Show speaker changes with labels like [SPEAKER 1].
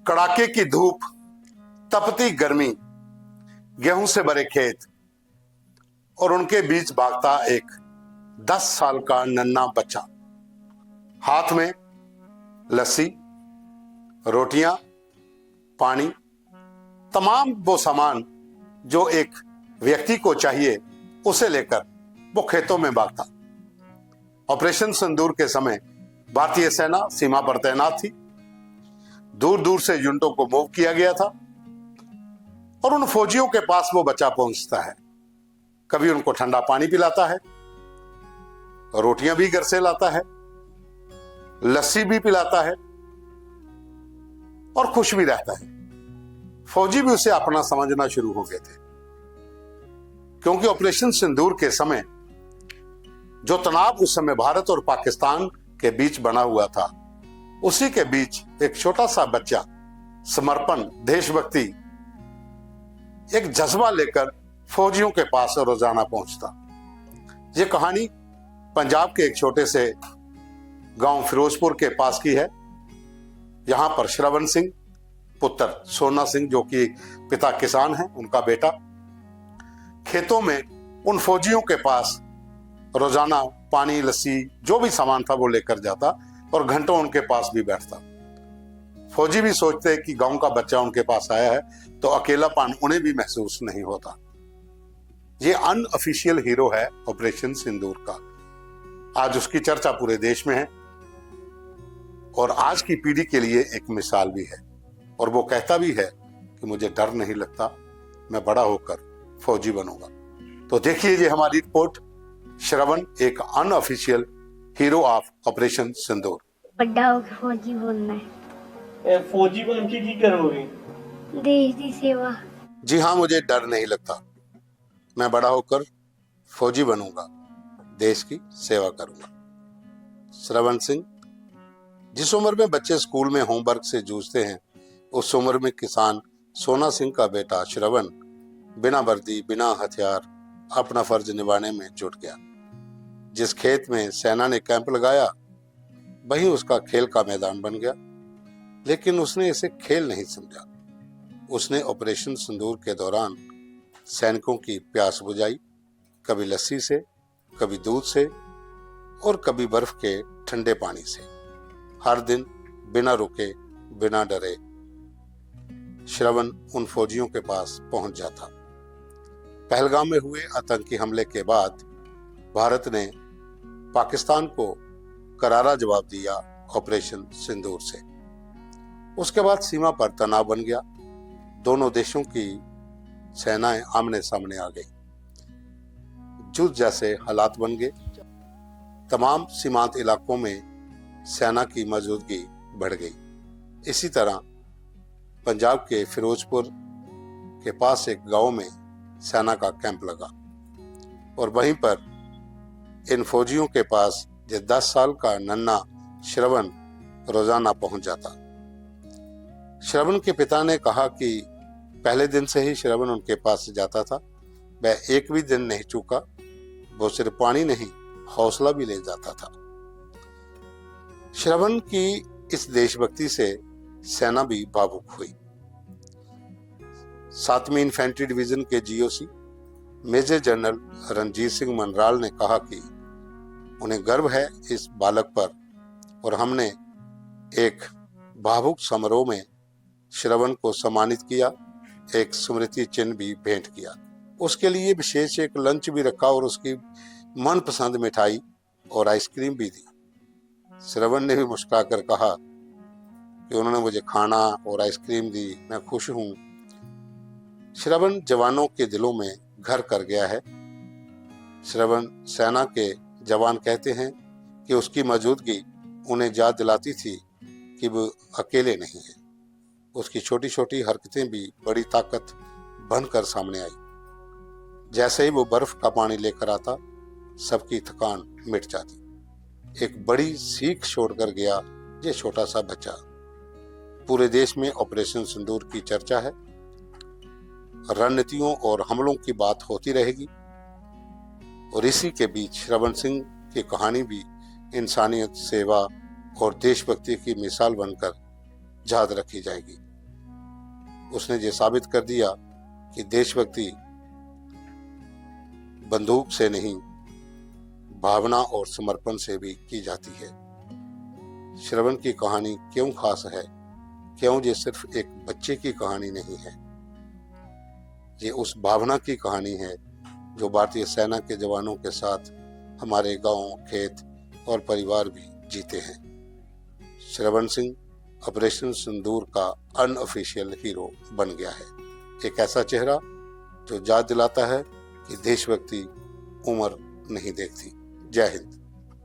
[SPEAKER 1] कड़ाके की धूप, तपती गर्मी, गेहूं से भरे खेत और उनके बीच भागता एक 10 साल का नन्हा बच्चा। हाथ में लस्सी, रोटियां, पानी, तमाम वो सामान जो एक व्यक्ति को चाहिए उसे लेकर वो खेतों में भागता। ऑपरेशन सिंदूर के समय भारतीय सेना सीमा पर तैनात थी। दूर दूर से यूनिटों को मूव किया गया था और उन फौजियों के पास वो बच्चा पहुंचता है। कभी उनको ठंडा पानी पिलाता है, रोटियां भी घर से लाता है, लस्सी भी पिलाता है और खुश भी रहता है। फौजी भी उसे अपना समझना शुरू हो गए थे, क्योंकि ऑपरेशन सिंदूर के समय जो तनाव उस समय भारत और पाकिस्तान के बीच बना हुआ था, उसी के बीच एक छोटा सा बच्चा समर्पण, देशभक्ति, एक जज्बा लेकर फौजियों के पास रोजाना पहुंचता। ये कहानी पंजाब के एक छोटे से गांव फिरोजपुर के पास की है। यहां पर श्रवण सिंह पुत्र सोना सिंह, जो कि पिता किसान हैं, उनका बेटा खेतों में उन फौजियों के पास रोजाना पानी, लस्सी, जो भी सामान था वो लेकर जाता और घंटों उनके पास भी बैठता। फौजी भी सोचते कि गांव का बच्चा उनके पास आया है तो अकेलापन उन्हें भी महसूस नहीं होता। ये अनऑफिशियल हीरो है ऑपरेशन सिंदूर का। आज उसकी चर्चा पूरे देश में है और आज की पीढ़ी के लिए एक मिसाल भी है। और वो कहता भी है कि मुझे डर नहीं लगता, मैं बड़ा होकर फौजी बनूंगा। तो देखिए ये हमारी रिपोर्ट, श्रवण एक अनऑफिशियल हीरो ऑफ ऑपरेशन सिंदूर।
[SPEAKER 2] बड़ा होकर फौजी बनना है।
[SPEAKER 3] फौजी बन के की करोगे?
[SPEAKER 2] देश की सेवा।
[SPEAKER 1] जी हाँ, मुझे डर नहीं लगता, मैं बड़ा होकर फौजी बनूंगा, देश की सेवा करूंगा। श्रवण सिंह। जिस उम्र में बच्चे स्कूल में होमवर्क से जूझते हैं, उस उम्र में किसान सोना सिंह का बेटा श्रवण बिना वर्दी, बिना हथियार अपना फर्ज निभाने में जुट गया। जिस खेत में सेना ने कैंप लगाया वही उसका खेल का मैदान बन गया, लेकिन उसने इसे खेल नहीं समझा। उसने ऑपरेशन सिंदूर के दौरान सैनिकों की प्यास बुझाई, कभी लस्सी से, कभी दूध से और कभी बर्फ के ठंडे पानी से। हर दिन बिना रुके, बिना डरे श्रवण उन फौजियों के पास पहुंच जाता। पहलगाम में हुए आतंकी हमले के बाद भारत ने पाकिस्तान को करारा जवाब दिया ऑपरेशन सिंदूर से। उसके बाद सीमा पर तनाव बन गया। दोनों देशों की सेनाएं आमने सामने आ गई। युद्ध जैसे हालात बन गए। तमाम सीमांत इलाकों में सेना की मौजूदगी बढ़ गई। इसी तरह पंजाब के फिरोजपुर के पास एक गांव में सेना का कैंप लगा और वहीं पर इन फौजियों के पास ये 10 साल का नन्हा श्रवण रोजाना पहुंच जाता। श्रवण के पिता ने कहा कि पहले दिन से ही श्रवण उनके पास जाता था। वह एक भी दिन नहीं चूका। वो सिर्फ पानी नहीं, हौसला भी ले जाता था। श्रवण की इस देशभक्ति से सेना भी भावुक हुई। 7वीं इन्फेंट्री डिवीजन के GOC major general Ranjit Singh Manral ने कहा कि उन्हें गर्व है इस बालक पर और हमने एक भावुक समारोह में श्रवण को सम्मानित किया, एक स्मृति चिन्ह भी भेंट किया। उसके लिए विशेष एक लंच भी रखा और उसकी मनपसंद मिठाई और आइसक्रीम भी दी। श्रवण ने भी मुस्कुराकर कहा कि उन्होंने मुझे खाना और आइसक्रीम दी, मैं खुश हूं। श्रवण जवानों के दिलों में घर कर गया है। श्रवण सेना के जवान कहते हैं कि उसकी मौजूदगी उन्हें याद दिलाती थी कि वो अकेले नहीं है। उसकी छोटी छोटी हरकतें भी बड़ी ताकत बनकर सामने आई। जैसे ही वो बर्फ का पानी लेकर आता, सबकी थकान मिट जाती। एक बड़ी सीख छोड़कर गया ये छोटा सा बच्चा। पूरे देश में ऑपरेशन सिंदूर की चर्चा है। रणनीतियों और हमलों की बात होती रहेगी और इसी के बीच श्रवण सिंह की कहानी भी इंसानियत, सेवा और देशभक्ति की मिसाल बनकर याद रखी जाएगी। उसने ये साबित कर दिया कि देशभक्ति बंदूक से नहीं, भावना और समर्पण से भी की जाती है। श्रवण की कहानी क्यों खास है? क्यों ये सिर्फ एक बच्चे की कहानी नहीं है, ये उस भावना की कहानी है जो भारतीय सेना के जवानों के साथ हमारे गांव, खेत और परिवार भी जीते हैं। श्रवण सिंह ऑपरेशन सिंदूर का अनऑफिशियल हीरो बन गया है, एक ऐसा चेहरा जो याद दिलाता है कि देशभक्ति उम्र नहीं देखती। जय हिंद।